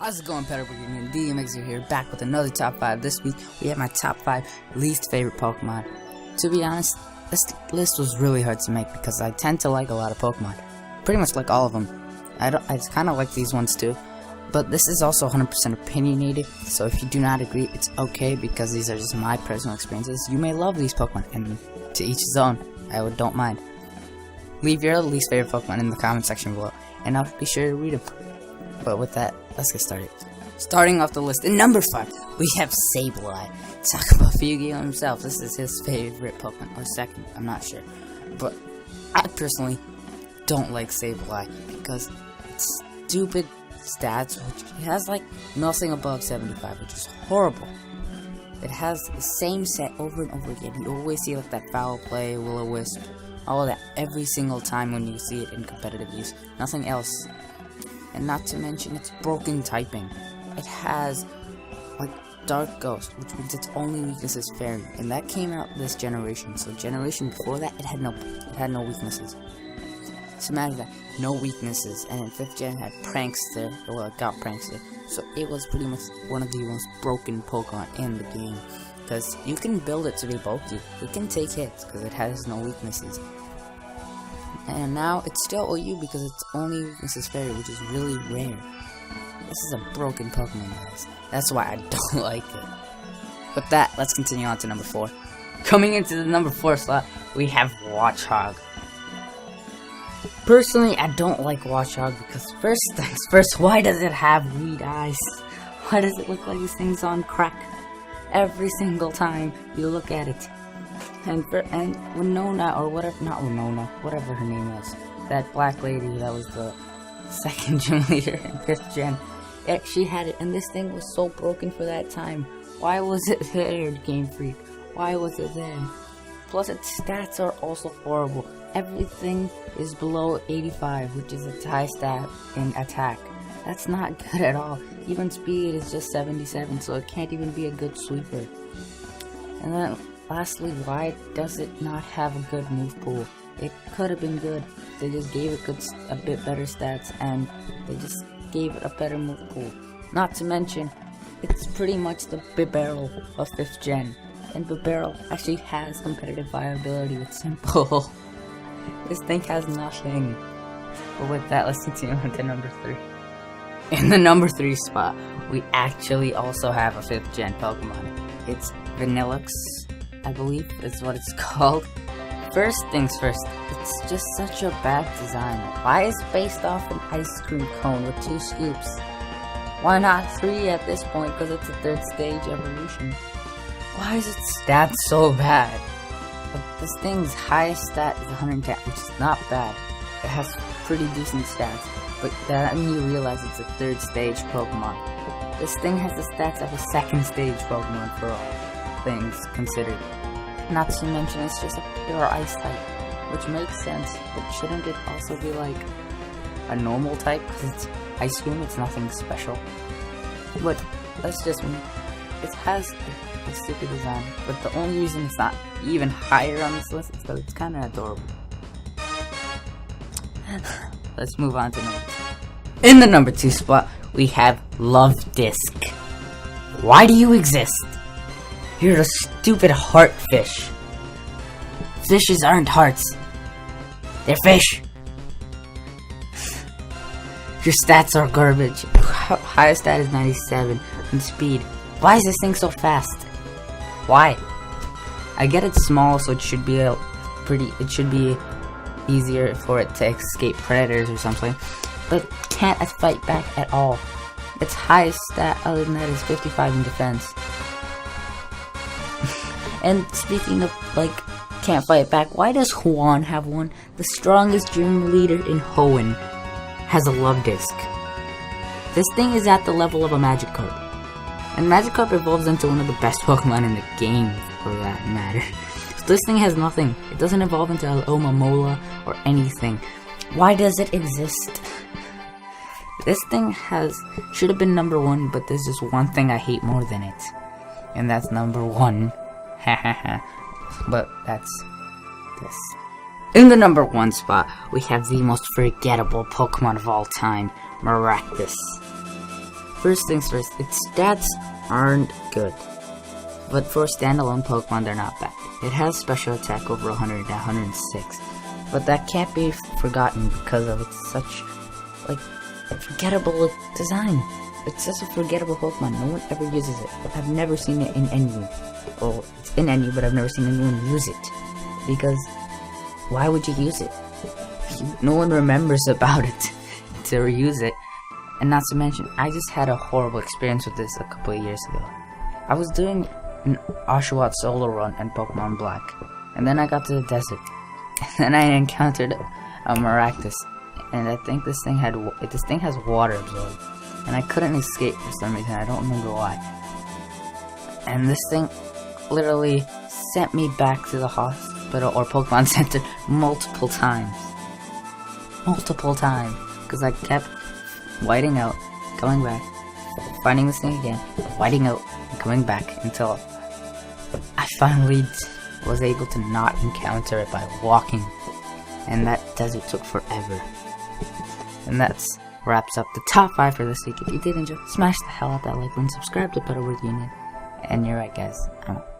How's it going, PetalBurgunion? TheOmegaZero here, back with another top 5. This week, we have my top 5 least favorite Pokemon. To be honest, this list was really hard to make because I tend to like a lot of Pokemon. Pretty much like all of them. I kind of like these ones too. But this is also 100% opinionated, so if you do not agree, it's okay because these are just my personal experiences. You may love these Pokemon, and to each his own. Don't mind. Leave your least favorite Pokemon in the comment section below, and I'll be sure to read them. But with that, let's get started. Starting off the list, in number 5, we have Sableye. Talk about Yu-Gi-Oh himself. This is his favorite Pokemon, or second, I'm not sure. But I personally don't like Sableye because it's stupid stats, which it has like nothing above 75, which is horrible. It has the same set over and over again. You always see like that foul play, will-o-wisp, all of that every single time when you see it in competitive use. Nothing else. And not to mention its broken typing. It has like Dark Ghost, which means its only weakness is Fairy, and that came out this generation. So generation before that, it had no weaknesses. So imagine that, no weaknesses, and in 5th gen it had Prankster, well it got Prankster, so it was pretty much one of the most broken Pokemon in the game. Because you can build it to be bulky, it can take hits because it has no weaknesses. And now it's still OU because its only weakness is Fairy, which is really rare. This is a broken Pokemon, guys. That's why I don't like it. With that, let's continue on to number 4. Coming into the number 4 slot, we have Watchog. Personally, I don't like Watchog because first things first, why does it have weed eyes? Why does it look like this thing's on crack? Every single time you look at it. And Winona, or whatever, not Winona, whatever her name was, that black lady that was the 2nd gym leader in 5th gen, she had it, and this thing was so broken for that time. Why was it there, GameFreak? Why was it there? Plus, its stats are also horrible. Everything is below 85, which is its high stat in attack. That's not good at all. Even speed is just 77, so it can't even be a good sweeper. And then, lastly, why does it not have a good move pool? It could have been good. They just gave it a bit better stats, and they just gave it a better move pool. Not to mention, it's pretty much the Bibarel of 5th gen. And Bibarel actually has competitive viability with Simple. This thing has nothing. But with that, let's continue on to number 3. In the number 3 spot, we actually also have a 5th gen Pokemon. It's Vanillux, I believe is what it's called. First things first, it's just such a bad design. Why is it based off an ice cream cone with 2 scoops? Why not 3 at this point, because it's a 3rd stage evolution? Why is its stats so bad? But this thing's highest stat is 110, which is not bad. It has pretty decent stats, but that means you realize it's a 3rd stage Pokemon. This thing has the stats of a 2nd stage Pokemon for all things considered. Not to mention it's just a pure ice type, which makes sense, but shouldn't it also be like a normal type because it's ice cream, it's nothing special. But that's just me. It has a stupid design, but the only reason it's not even higher on this list is because it's kind of adorable. Let's move on to number 2. In the number 2 spot, we have Love Disc. Why do you exist? You're a stupid heart fish. Fishes aren't hearts. They're fish. Your stats are garbage. Highest stat is 97 and speed. Why is this thing so fast? Why? I get it's small, so it should be it should be easier for it to escape predators or something, but it can't fight back at all. Its highest stat other than that is 55 in defense. And speaking of, like, can't fight back, why does Juan have one? The strongest gym leader in Hoenn has a Love Disc. This thing is at the level of a Magikarp. And Magikarp evolves into one of the best Pokemon in the game, for that matter. So this thing has nothing. It doesn't evolve into Alomomola or anything. Why does it exist? This thing should have been number 1, but there's just one thing I hate more than it. And that's number 1. But that's this. In the number 1 spot, we have the most forgettable Pokemon of all time, Maractus. First things first, its stats aren't good. But for a standalone Pokemon, they're not bad. It has special attack over 100 to 106. But that can't be forgotten because of its such, like, forgettable design. It's just a forgettable Pokemon. No one ever uses it. I've never seen it in NU. Well, it's in NU, but I've never seen anyone use it. Because, why would you use it? No one remembers about it to reuse it. And not to mention, I just had a horrible experience with this a couple of years ago. I was doing an Oshawott solo run in Pokemon Black, and then I got to the desert, and I encountered a Maractus, and I think this thing has water absorb, and I couldn't escape for some reason. I don't remember why. And this thing literally sent me back to the hospital or Pokemon Center multiple times, because I kept whiting out, coming back, finding this thing again, whiting out, and coming back until I finally was able to not encounter it by walking, and that desert took forever. And that wraps up the top 5 for this week. If you did enjoy, smash the hell out that like button, subscribe to PetalBurgunion, and you're right guys, I'm out.